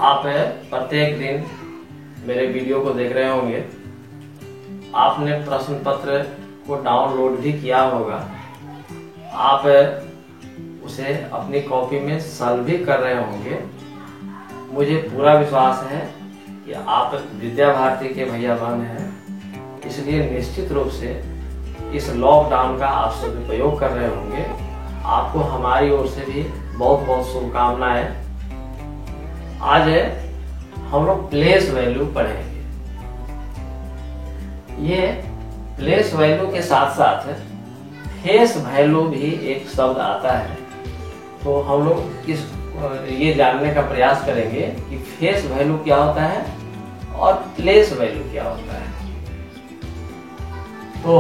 आप प्रत्येक दिन मेरे वीडियो को देख रहे होंगे। आपने प्रश्न पत्र को डाउनलोड भी किया होगा। आप उसे अपनी कॉपी में सॉल्व भी कर रहे होंगे। मुझे पूरा विश्वास है कि आप विद्या भारती के भैया बहन हैं, इसलिए निश्चित रूप से इस लॉकडाउन का आप सदुपयोग कर रहे होंगे। आपको हमारी ओर से भी बहुत बहुत शुभकामनाएं। आज हम लोग प्लेस वैल्यू पढ़ेंगे। ये प्लेस वैल्यू के साथ साथ फेस वैल्यू भी एक शब्द आता है, तो हम लोग ये जानने का प्रयास करेंगे कि फेस वैल्यू क्या होता है और प्लेस वैल्यू क्या होता है। तो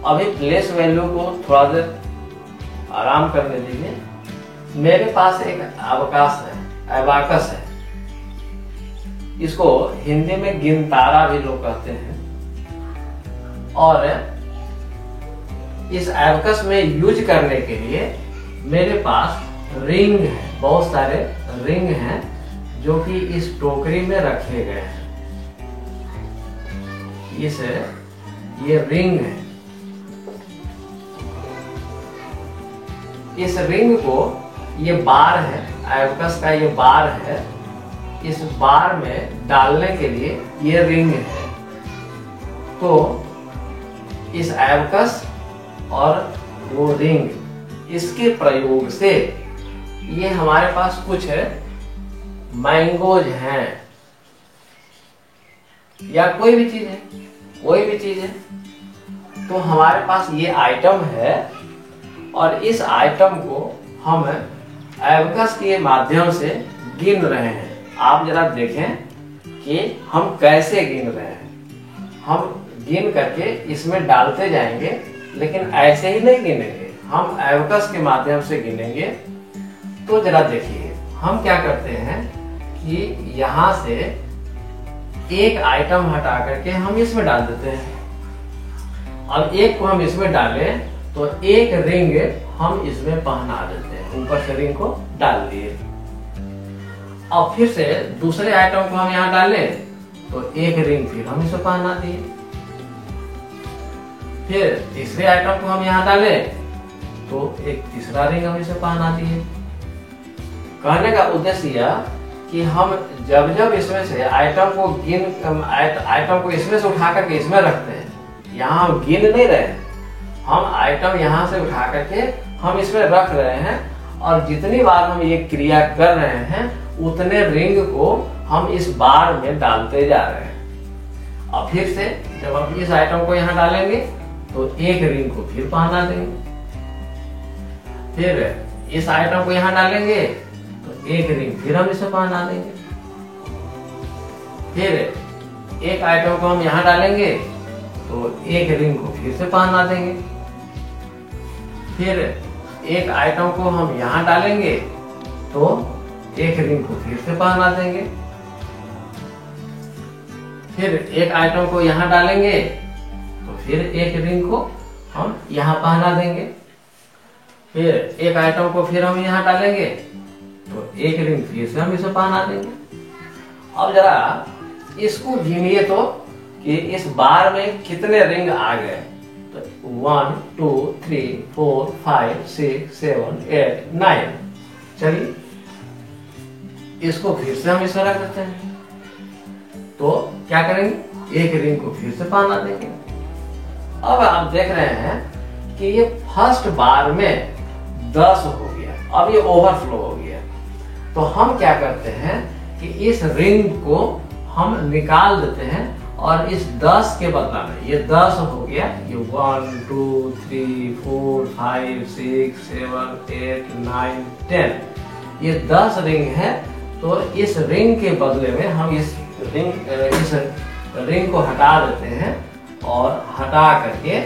अभी प्लेस वैल्यू को थोड़ा देर आराम करने दीजिए। मेरे पास एक अबाकस है। इसको हिंदी में गिनतारा भी लोग कहते हैं। और इस एबाकस में यूज करने के लिए मेरे पास रिंग है, बहुत सारे रिंग हैं जो कि इस टोकरी में रखे गए हैं। ये रिंग है। इस रिंग को, ये बार है, एबाकस का ये बार है। इस बार में डालने के लिए ये रिंग है। तो इस एबाकस और वो रिंग, इसके प्रयोग से ये हमारे पास कुछ मैंगोज हैं या कोई भी चीज है, तो हमारे पास ये आइटम है और इस आइटम को हम एबाकस के माध्यम से गिन रहे हैं। आप जरा देखें कि हम कैसे गिन रहे हैं। हम गिन करके इसमें डालते जाएंगे, लेकिन ऐसे ही नहीं गिनेंगे, हम एबाकस के माध्यम से गिनेंगे। तो जरा देखिए, हम क्या करते हैं कि यहाँ से एक आइटम हटा करके हम इसमें डाल देते हैं। अब एक को हम इसमें डालें तो एक रिंग हम इसमें पहना देते हैं। ऊपर से रिंग को डाल दिए। अब फिर से दूसरे आइटम को हम यहाँ डालें तो एक रिंग फिर हम इसे पहना दिए। फिर तीसरे आइटम को हम यहाँ डालें तो एक तीसरा रिंग हम इसे पहना दिए। कहने का उद्देश्य यह कि हम जब इसमें से आइटम को इसमें से उठा करके इसमें रखते हैं, यहाँ हम गिन नहीं रहे, हम आइटम यहाँ से उठा करके हम इसमें रख रहे हैं और जितनी बार हम ये क्रिया कर रहे हैं उतने रिंग को हम इस बार में डालते जा रहे हैं। अब फिर से जब हम इस आइटम को यहाँ डालेंगे तो एक रिंग को फिर पहना देंगे। फिर इस आइटम को यहाँ डालेंगे तो एक रिंग फिर हम इसे पहना देंगे। फिर एक आइटम को हम यहाँ डालेंगे तो एक रिंग को फिर से पहना देंगे। फिर एक आइटम को हम यहाँ डालेंगे तो एक रिंग को फिर से पहना देंगे। फिर एक आइटम को यहाँ डालेंगे तो फिर एक रिंग को हम यहाँ पहना देंगे। फिर एक आइटम को फिर हम यहाँ डालेंगे तो एक रिंग फिर से हम इसे पहना देंगे। अब जरा इसको गिनिए तो कि इस बार में कितने रिंग आ गए। तो 1 2 3 4 5 6 7 8 9। चलिए इसको फिर से हम इसे रख देते हैं। तो क्या करेंगे, एक रिंग को फिर से पहना देंगे। अब आप देख रहे हैं कि ये फर्स्ट बार में 10 हो गया, अब ये ओवरफ्लो हो गया। तो हम क्या करते हैं कि इस रिंग को हम निकाल देते हैं और इस 10 के बदला में, ये 10 हो गया, ये 1 2 3 4 5 6 7 8 9 10, ये 10 रिंग है। तो इस रिंग के बदले में हम इस रिंग को हटा देते हैं और हटा करके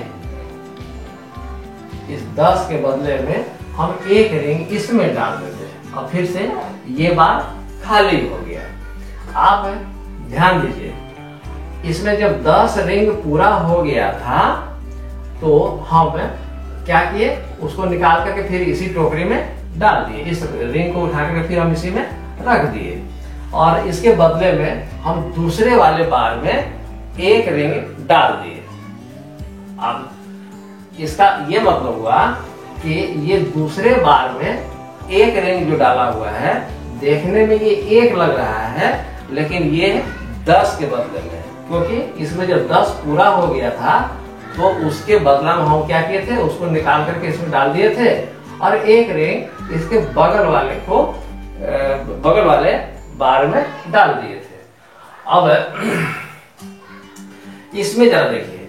इस 10 के बदले में हम एक रिंग इसमें डाल देते हैं और फिर से ये बार खाली हो गया। आप ध्यान दीजिए, इसमें जब 10 रिंग पूरा हो गया था तो हम क्या किए, उसको निकाल करके फिर इसी टोकरी में डाल दिए। इस रिंग को उठा करके फिर हम इसी में रख दिए। और इसके बदले में हम दूसरे वाले बार में एक रिंग डाल दिए। अब इसका ये मतलब हुआ कि ये दूसरे बार में एक रिंग जो डाला हुआ है, देखने में ये 1 लग रहा है, लेकिन ये 10 के बदले में, क्योंकि इसमें जब 10 पूरा हो गया था तो उसके बदला में हम क्या किए थे, उसको निकाल करके इसमें डाल दिए थे और एक रिंग इसके बगल वाले बार में डाल दिए थे। अब इसमें जरा देखिए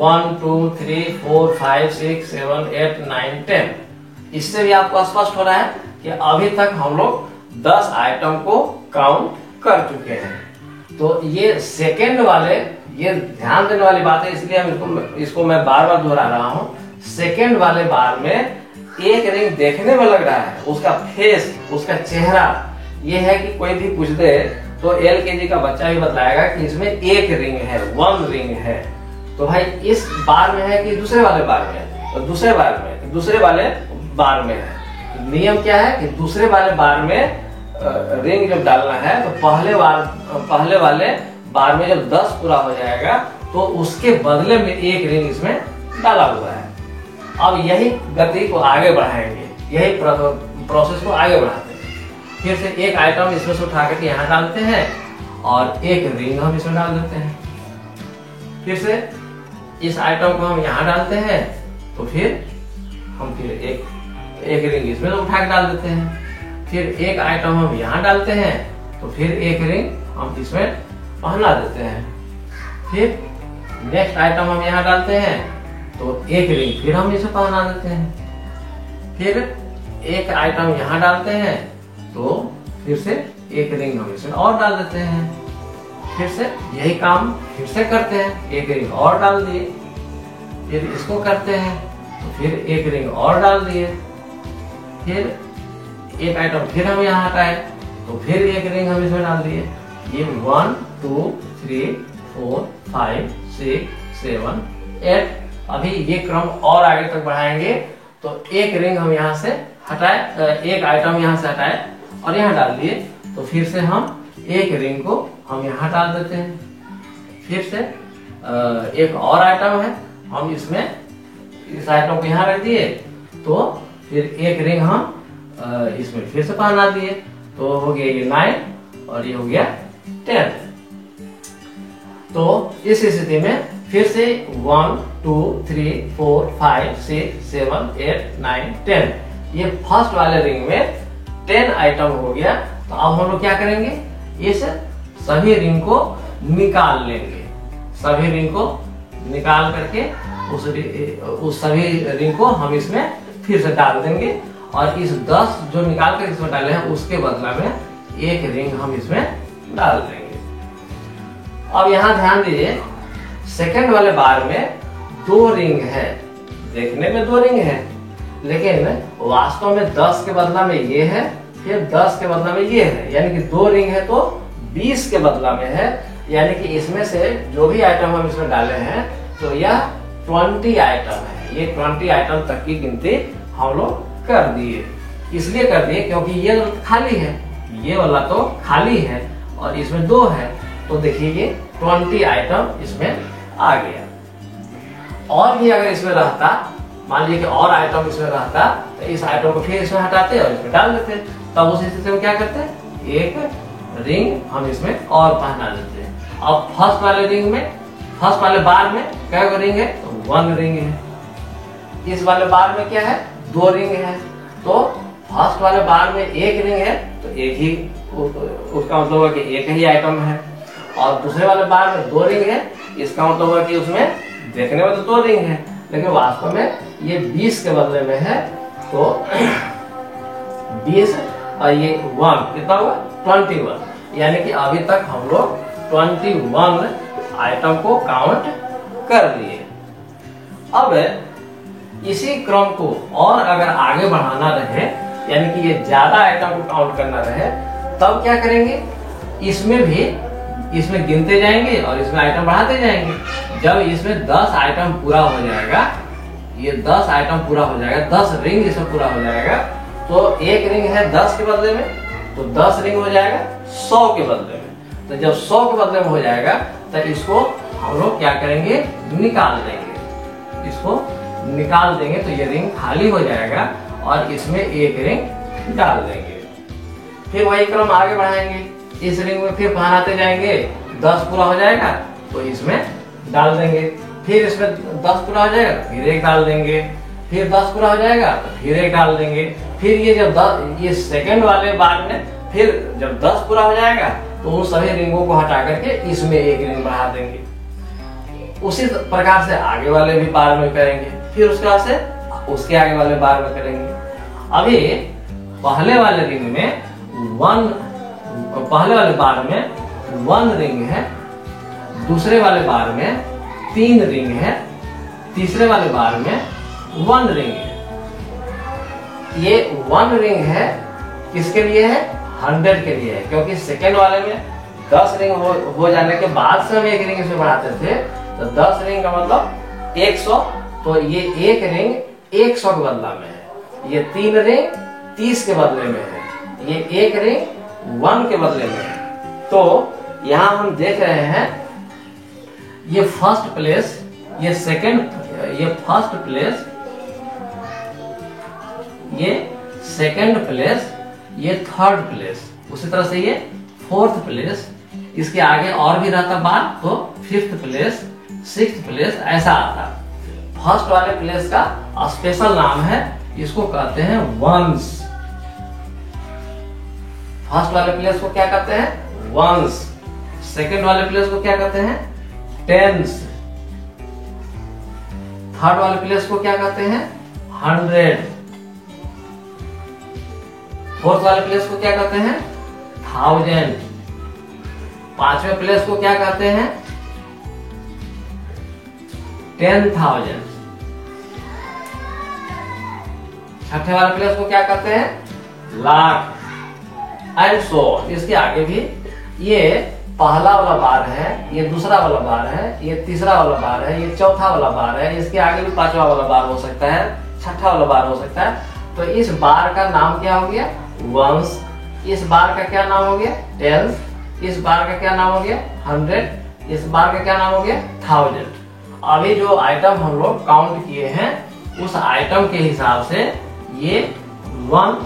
1 2 3 4 5 6 7 8 9 10, इससे भी आपको स्पष्ट हो रहा है कि अभी तक हम लोग 10 आइटम को काउंट कर चुके हैं। तो ये सेकेंड वाले, ये ध्यान देने वाली बात है, इसलिए हम इसको मैं बार बार दोहरा रहा हूँ। सेकेंड वाले बार में एक रिंग देखने में लग रहा है, उसका फेस, उसका चेहरा ये है कि कोई भी पूछ दे तो LKG का बच्चा भी बताएगा कि इसमें एक रिंग है, 1 रिंग है। तो भाई इस बार में है कि दूसरे वाले बार में, तो दूसरे वाले बार में है। नियम क्या है कि दूसरे वाले बार में रिंग जब डालना है तो पहले वाले बार में जब 10 पूरा हो जाएगा तो उसके बदले में एक रिंग इसमें डाला हुआ है। अब यही गति को आगे बढ़ाएंगे, यही प्रोसेस को आगे बढ़ाते हैं। फिर से एक आइटम इसमें से उठा करके यहाँ डालते हैं और एक रिंग हम इसमें डाल देते हैं। फिर से इस आइटम को हम यहाँ डालते हैं तो फिर हम एक रिंग इसमें उठा के डाल देते हैं। फिर एक आइटम हम यहाँ डालते हैं तो फिर एक रिंग हम इसमें पहना देते हैं। फिर नेक्स्ट आइटम हम यहाँ डालते हैं तो एक रिंग फिर हम इसे पहना देते हैं। फिर एक आइटम यहाँ डालते हैं तो फिर से एक रिंग हम इसमें और डाल देते हैं। फिर से यही काम फिर से करते हैं, एक रिंग और डाल दिए। फिर इसको करते हैं तो फिर एक रिंग और डाल दिए। फिर एक आइटम फिर हम यहाँ हटाए तो फिर एक रिंग हम इसमें डाल दिए। ये 1 2 3 4 5 6 7 8, अभी ये क्रम और आगे तक बढ़ाएंगे तो एक रिंग हम यहाँ से हटाए, एक आइटम यहाँ से हटाए और यहाँ डाल दिए तो फिर से हम एक रिंग को हम यहाँ डाल देते हैं। फिर से एक और आइटम है, हम इसमें इस आइटम को यहाँ रख दिए तो फिर एक रिंग हम इसमें फिर से पहना दिए तो हो गया ये 9 और ये हो गया 10। तो इस स्थिति में फिर से 1 2 3 4 5 6 7 8 9 10, ये फर्स्ट वाले रिंग में 10 आइटम हो गया। तो अब हम लोग क्या करेंगे, इस सभी रिंग को निकाल लेंगे। सभी रिंग को निकाल करके उस सभी रिंग को हम इसमें फिर से डाल देंगे और इस 10 जो निकाल कर इसमें डाले हैं उसके बदला में एक रिंग हम इसमें डाल देंगे। अब यहाँ ध्यान दीजिए, सेकंड वाले बार में 2 रिंग है, देखने में 2 रिंग है, लेकिन वास्तव में 10 के बदला में ये है, फिर 10 के बदला में ये है, यानी कि 2 रिंग है तो 20 के बदला में है। यानी कि इसमें से जो भी आइटम हम इसमें डाले हैं तो यह 20 आइटम है। ये 20 आइटम तक की गिनती हम लोग कर दिए। इसलिए कर दिए क्योंकि ये खाली है, ये वाला तो खाली है और इसमें 2 है, तो देखिए ये 20 आइटम इसमें आ गया। और भी अगर इसमें रहता, मान लीजिए कि और आइटम इसमें रहता तो इस आइटम को फिर इसमें हटाते और इसमें डाल देते। तब उस स्थिति में क्या करते, एक रिंग हम इसमें और पहना देते हैं। अब फर्स्ट वाले रिंग में, फर्स्ट वाले बार में क्या रिंग है, तो 1 रिंग है। इस वाले बार में क्या है, 2 रिंग है। तो फर्स्ट वाले बार में एक रिंग है तो एक ही, उसका मतलब है कि एक ही आइटम है। और दूसरे वाले बार में 2 रिंग है, इसका मतलब है कि उसमें देखने में तो 2 रिंग है, लेकिन वास्तव में ये 20 के बदले में है। तो 20 और ये 1 कितना हुआ, 21। यानी कि अभी तक हम लोग 21 आइटम को काउंट कर लिए। अब इसी क्रम को और अगर आगे बढ़ाना रहे, यानी कि ये ज्यादा आइटम को काउंट करना रहे, तब क्या करेंगे, इसमें गिनते जाएंगे और इसमें आइटम बढ़ाते जाएंगे। जब इसमें 10 आइटम पूरा हो जाएगा, ये 10 आइटम पूरा हो जाएगा, 10 रिंग इसमें पूरा हो जाएगा, तो एक रिंग है 10 के बदले में, तो 10 रिंग हो जाएगा 100 के बदले में। तो जब 100 के बदले में हो जाएगा तो इसको हम लोग क्या करेंगे, निकाल देंगे। इसको निकाल देंगे तो ये रिंग खाली हो जाएगा और इसमें एक रिंग डाल देंगे। फिर वही क्रम आगे बढ़ाएंगे, इस रिंग में फिर बनाते जाएंगे, 10 पूरा हो जाएगा तो इसमें डाल देंगे, फिर इसमें 10 पूरा हो जाएगा तो फिर एक डाल देंगे, फिर 10 पूरा हो जाएगा तो फिर एक डाल देंगे। फिर ये जब ये सेकंड वाले बार में फिर जब 10 पूरा हो जाएगा तो उन सभी रिंगों को हटा करके इसमें एक रिंग बढ़ा देंगे। उसी प्रकार से आगे वाले भी बार में करेंगे, फिर उसके बाद से उसके आगे वाले बार में करेंगे। अभी पहले वाले रिंग में पहले वाले बार में 1 रिंग है, दूसरे वाले बार में 3 रिंग है, तीसरे वाले बार में 1 रिंग है। ये 1 रिंग है किसके लिए है, 100 के लिए है, क्योंकि सेकेंड वाले में 10 रिंग हो जाने के बाद से हम एक रिंग इसमें बढ़ाते थे, तो 10 रिंग का मतलब 100, तो ये एक रिंग 100 के बदला में है, ये 3 रिंग 30 के बदले में है, ये एक रिंग 1 के बदले में है। तो यहाँ हम देख रहे हैं ये फर्स्ट प्लेस, ये सेकंड, ये फर्स्ट प्लेस, ये सेकंड प्लेस, ये थर्ड प्लेस, उसी तरह से ये फोर्थ प्लेस, इसके आगे और भी रहता बार तो 5th प्लेस, 6th प्लेस ऐसा आता। फर्स्ट वाले प्लेस का स्पेशल नाम है, इसको कहते हैं वंस। फर्स्ट वाले प्लेस को क्या कहते हैं, वंस। सेकंड वाले प्लेस को क्या कहते हैं, टेंस। थर्ड वाले प्लेस को क्या कहते हैं, 100। फोर्थ वाले प्लेस को क्या कहते हैं, 1000। पांचवें प्लेस को क्या कहते हैं, 10,000। छठे वाले प्लेस को क्या कहते हैं, लाख, एंड सो। इसके आगे भी ये पहला वाला बार है, ये दूसरा वाला बार है, ये तीसरा वाला बार है, ये चौथा वाला बार है, इसके आगे भी 5वां वाला बार हो सकता है, 6ठा वाला बार हो सकता है। तो इस बार का नाम क्या हो गया, वंस। इस बार का क्या नाम हो गया, टेंस। इस बार का क्या नाम हो गया, 100। इस बार का क्या नाम हो गया, 1000। अभी जो आइटम हम लोग काउंट किए हैं उस आइटम के हिसाब से ये 100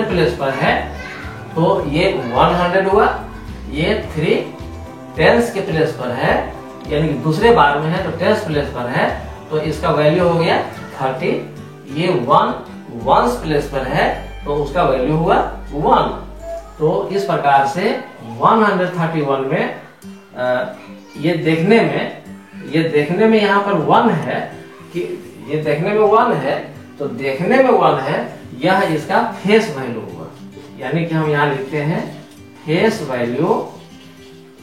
प्लेस पर है, तो ये 100 हुआ। ये 3 टेंस के प्लेस पर है, यानी कि दूसरे बार में है तो टेंस प्लेस पर है, तो इसका वैल्यू हो गया 30। ये 1 वंस प्लेस पर है तो उसका वैल्यू हुआ 1। तो इस प्रकार से 131 में ये देखने में यहाँ पर 1 है कि ये देखने में 1 है, तो देखने में 1 है, यह इसका फेस वैल्यू हुआ। यानी कि हम यहाँ लिखते हैं फेस वैल्यू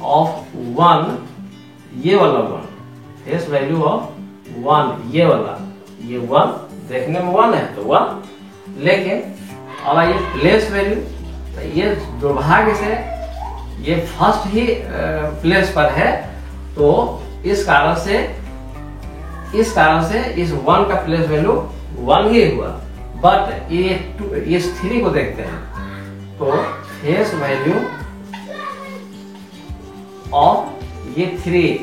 ऑफ 1, ये वाला 1, फेस वैल्यू ऑफ 1, ये वाला, ये 1 देखने में 1 है तो 1। लेकिन अब ये प्लेस वैल्यू, तो ये दुर्भाग्य से ये फर्स्ट ही प्लेस पर है, तो इस कारण से इस 1 का प्लेस वैल्यू 1 ही हुआ। बट ये 3 को देखते हैं, तो फेस वैल्यू ऑफ ये 3,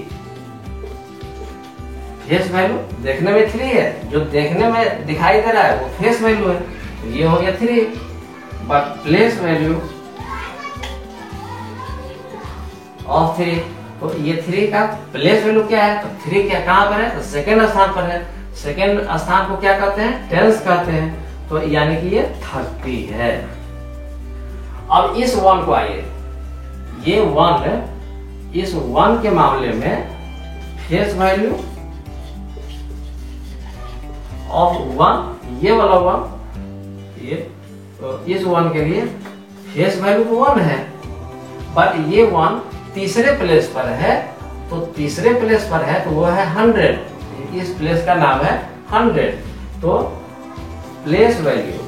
फेस वैल्यू देखने में 3 है, जो देखने में दिखाई दे रहा है वो फेस वैल्यू है, तो ये हो गया 3। बट प्लेस वैल्यू ऑफ 3, तो ये 3 का प्लेस वैल्यू क्या है, तो 3 क्या कहां पर है, तो सेकंड स्थान पर है। सेकंड स्थान को क्या कहते हैं, टेंस कहते हैं, तो यानी कि ये 30 है। अब इस 1 को आइए, ये 1, इस 1 के मामले में फेस वैल्यू ऑफ 1, ये वाला 1, ये तो इस 1 के लिए फेस वैल्यू तो 1 है, बट ये 1 तीसरे प्लेस पर है, तो तीसरे प्लेस पर है तो वो है 100। इस प्लेस का नाम है 100। तो प्लेस वैल्यू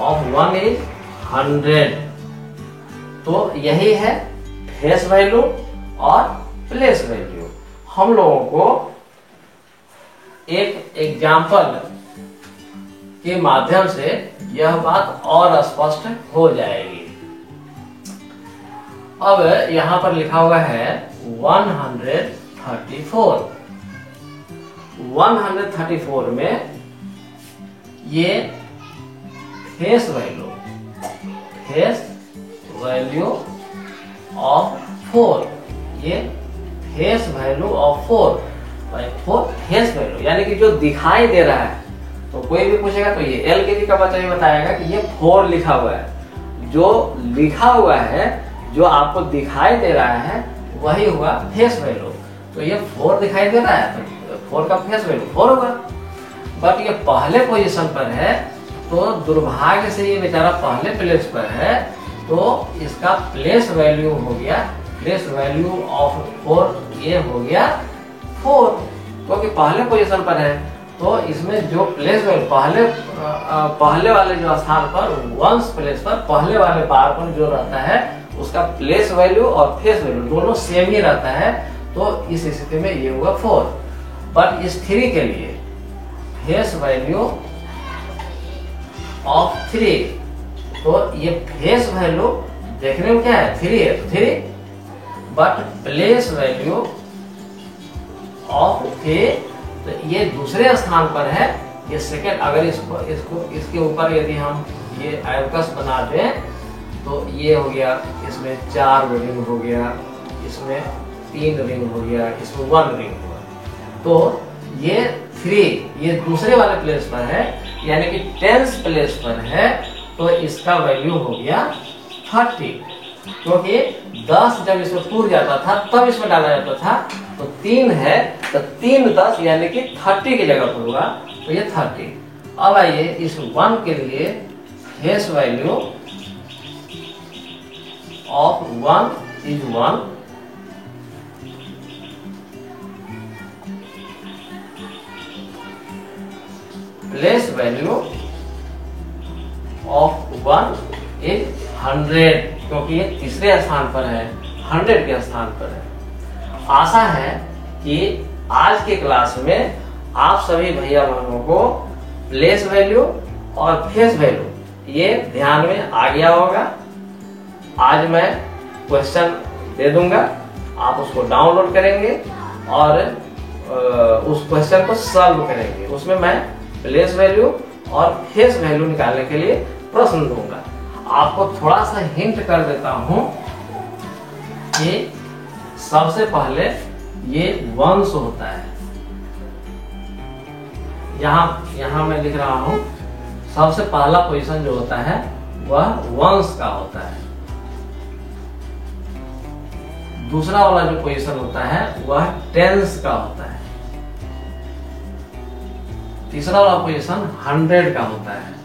ऑफ 1 इज 100। तो यही है फेस वैल्यू और प्लेस वैल्यू। हम लोगों को एक एग्जाम्पल के माध्यम से यह बात और स्पष्ट हो जाएगी। अब यहां पर लिखा हुआ है 134। 134 में ये फेस वैल्यू ऑफ 4, ये face value of 4 face value यानी कि जो दिखाई दे रहा है। तो कोई भी पूछेगा तो ये LKG का बच्चा ये बताएगा कि ये 4 लिखा हुआ है। जो लिखा हुआ है, जो आपको दिखाई दे रहा है, वही हुआ फेस वैल्यू। तो ये 4 दिखाई दे रहा है तो 4 का फेस वैल्यू 4 होगा। बट ये पहले पोजीशन पर है, तो दुर्भाग्य से ये बेचारा पहले प्लेस पर है, तो इसका प्लेस वैल्यू हो गया, प्लेस वैल्यू ऑफ 4 ये हो गया 4, क्योंकि पहले पोजीशन पर है। तो इसमें जो प्लेस वैल्यू पहले वाले जो स्थान पर, वंस प्लेस पर पहले वाले बार पर जो रहता है, उसका प्लेस वैल्यू और फेस वैल्यू दोनों सेम ही रहता है। तो इस स्थिति में ये हुआ 4। बट इस 3 के लिए फेस वैल्यू ऑफ 3, तो ये फेस वैल्यू देखने में क्या है 3 है, 3, बट प्लेस वैल्यू ऑफ 3 तो ये दूसरे स्थान पर है, ये सेकेंड। अगर इसके ऊपर यदि हम ये एबकस बना दें तो ये हो गया, इसमें 4 रिंग हो गया, इसमें 3 रिंग हो गया, इसमें 1 रिंग हुआ। तो ये 3 ये दूसरे वाले प्लेस पर है, यानी कि 10th प्लेस पर है। तो इसका वैल्यू हो गया 30, क्योंकि 10 जब इसमें टूट जाता था तब इसमें डाला जाता था। तो 3 है तो 3 10 यानी कि 30 की जगह पर होगा, तो ये 30। अब आइए इस 1 के लिए face value of 1 is 1, place value of 1 is 100, क्योंकि ये तीसरे स्थान पर है, 100 के स्थान पर है। आशा है कि आज के क्लास में आप सभी भैया बहनों को प्लेस वैल्यू और फेस वैल्यू ये ध्यान में आ गया होगा। आज मैं क्वेश्चन दे दूंगा, आप उसको डाउनलोड करेंगे और उस क्वेश्चन को सॉल्व करेंगे। उसमें मैं प्लेस वैल्यू और फेस वैल्यू निकालने के लिए प्रश्न दूंगा। आपको थोड़ा सा हिंट कर देता हूं कि सबसे पहले ये वंश होता है। यहां मैं लिख रहा हूं, सबसे पहला पोजीशन जो होता है वह वंश का होता है। दूसरा वाला जो पोजीशन होता है वह टेंस का होता है। तीसरा वाला पोजीशन 100 का होता है।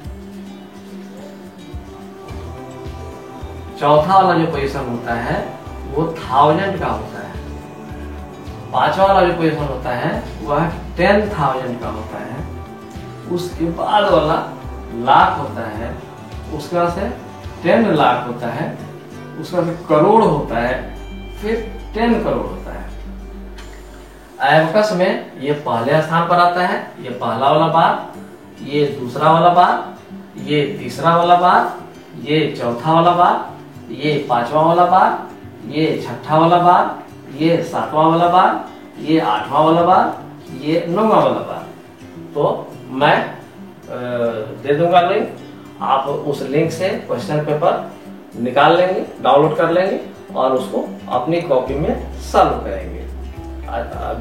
चौथा वाला जो पोजीशन होता है वो 1000 का होता है। पांचवा वाला जो पोजीशन होता है वह 10,000 का होता है। उसके बाद वाला लाख होता है, उसके बाद से 10 लाख होता है, उसके बाद से करोड़ होता है, फिर 10 करोड़ होता है। एबकस में ये पहले स्थान पर आता है, ये पहला वाला बार, ये दूसरा वाला बार, ये तीसरा वाला बार, ये चौथा वाला बार, ये पांचवा वाला बार, ये छठा वाला बार, ये 7वां वाला बार, ये 8वां वाला बार, ये 9वां वाला बार। तो मैं दे दूंगा लिंक, आप उस लिंक से क्वेश्चन पेपर निकाल लेंगे, डाउनलोड कर लेंगे और उसको अपनी कॉपी में सॉल्व करेंगे।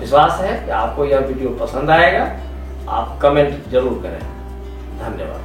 विश्वास है कि आपको यह वीडियो पसंद आएगा। आप कमेंट जरूर करें। धन्यवाद।